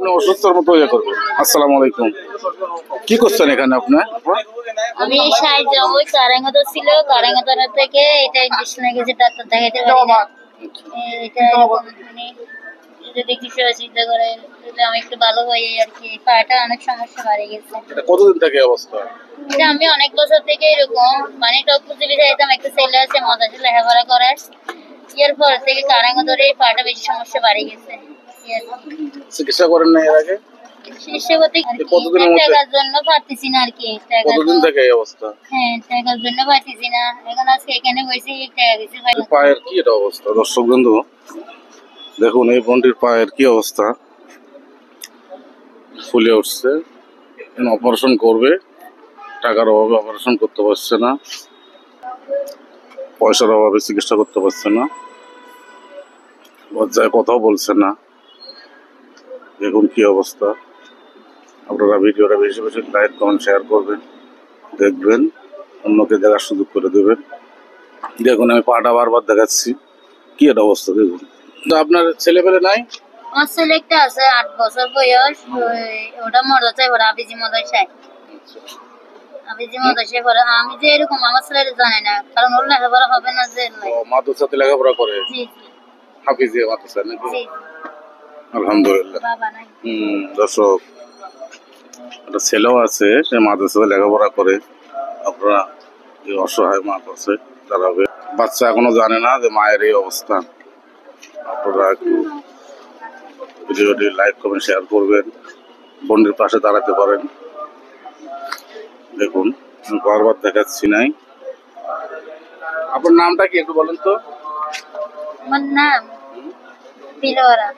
অসুস্থর মতো ইয়ে করবে। আসসালামু আলাইকুম। কি করছেন এখানে আপনার? আমি সাহায্য ওই কারাঙ্গত ছিল, কারাঙ্গত থেকে এটা ইঞ্জেকশন গেছে, ডাক্তার দেখাইতে পারি না। এটা মানে যদি কিছু চিন্তা করে যদি আমি একটু ভালো হই আর কি। পাটা অনেক সমস্যা বাড়ে গেছে। এটা কতদিন থেকে অবস্থা? এটা আমি অনেক বছর থেকে এরকম মানে টক খুঁজে যাইতাম, একটা ছেলে আছে মাদ্রাসায় লেখাপড়া করে, এর পর থেকে কারাঙ্গত এই পাটা বেশি সমস্যা বাড়ে গেছে। চিকিৎসা করেন না এর আগে? চিকিৎসা করতে টাকার জন্য পারতেছি না আর কি। কতদিন থেকে এই অবস্থা? হ্যাঁ, টাকার জন্য পারতেছি না। এখন আজকে এখানে বসে টাকা দিছি। পায়ের কি এটা অবস্থা? দর্শক বন্ধু দেখুন এই বোনটির পায়ের কি অবস্থা, ফুলে উঠছে। অপারেশন করবে, টাকার অভাবে অপারেশন করতে পারছে না, পয়সার অভাবে চিকিৎসা করতে পারছে না, লজ্জায় কথাও বলছে না। দেখুন কি অবস্থা। আপনারা ভিডিওটা বেশি বেশি লাইক কমেন্ট শেয়ার করবেন, দেখবেন, অন্যকে দেখার সুযোগ করে দেবেন। দেখুন আমি পাটা বারবার দেখাচ্ছি, কি একটা অবস্থা দেখুন। আপনার ছেলে পেলে নাই? আমার ছেলে একটা আছে 8 বছর বয়স, ওটা মাদ্রাসায় পড়ে, আবিজি মাদ্রাসায়। আবিজি মাদ্রাসায় পড়ে। আমি যে এরকম আমার ছেলে জানে না, কারণ ওর লেখাপড়া হবে না যে। মাদ্রাসাতে লেখাপড়া করে? জি হাফিজিয়া মাদ্রাসা নাকি? জি। আলহামদুলিল্লাহ। বাবা নাই। দর্শক একটা ছেলেও আছে, সে মাদ্রাসাতে লেখাপড়া করে। আপনারা এই অসহায় মা আছে তারা, বাচ্চা এখনো জানে না যে মায়ের এই অবস্থা। আপনারা একটু ভিডিওটি লাইক কমেন্ট শেয়ার করবেন, বোনের পাশে দাঁড়াতে পারেন। দেখুন আমি বারবার দেখাচ্ছি নাই। আপনার নামটা কি একটু বলেন তো? আমার নাম দিলওয়ারা।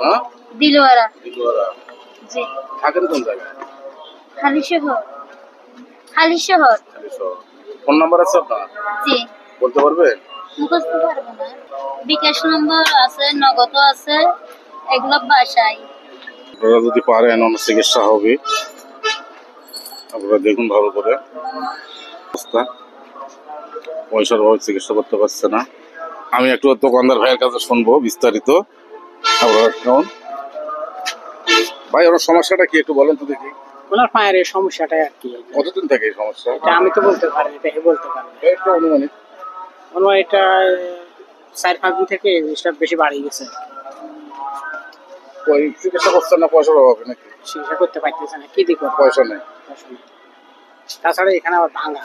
হ্যাঁ, দিলওয়ারা। দিলওয়ারা। জি। থাকেন কোন জায়গায়? খালি শহর। খালি শহর। ফোন নাম্বার আছে আপনার? জি। বলতে পারবেন? মুখস্থ পারবো না। বিকাশ নম্বর আছে, নগদ আছে, এগুলো বাসায়। আপনারা যদি পারেন অনেক চিকিৎসা হবে। আপনারা দেখুন ভালো করে অবস্থা, পয়সার অভাবে চিকিৎসা করতে পারছে না। আমি একটু দোকানদার ভাইয়ের কাছে শুনবো বিস্তারিত। আপনারা কেমন ভাই, ওনার সমস্যাটা কি একটু বলেন তো দেখি। ওনার পায়ের এই সমস্যাটাই আর কি। কতদিন থেকে এই সমস্যা? এটা আমি তো বলতে পারি, এটা বলতে পারি একটু অনুমানিক। এটা 4-5 দিন থেকে জিনিসটা বেশি বাড়ে গেছে। ওই চিকিৎসা করছেন না পয়সার অভাবে নাকি? চিকিৎসা করতে পারতেছে না, কি দিক পয়সা নেই। তাছাড়া এখানে আবার ভাঙা,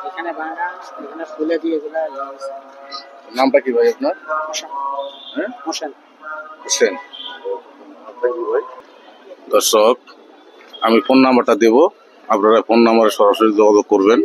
এখানে ভাঙা, এখানে ফুলে দিয়ে এগুলা। নামটা কি ভাই আপনার? হ্যাঁ, হোসেন। হোসেন। দর্শক আমি ফোন নাম্বারটা দেবো, আপনারা ফোন নাম্বারে সরাসরি যোগাযোগ করবেন।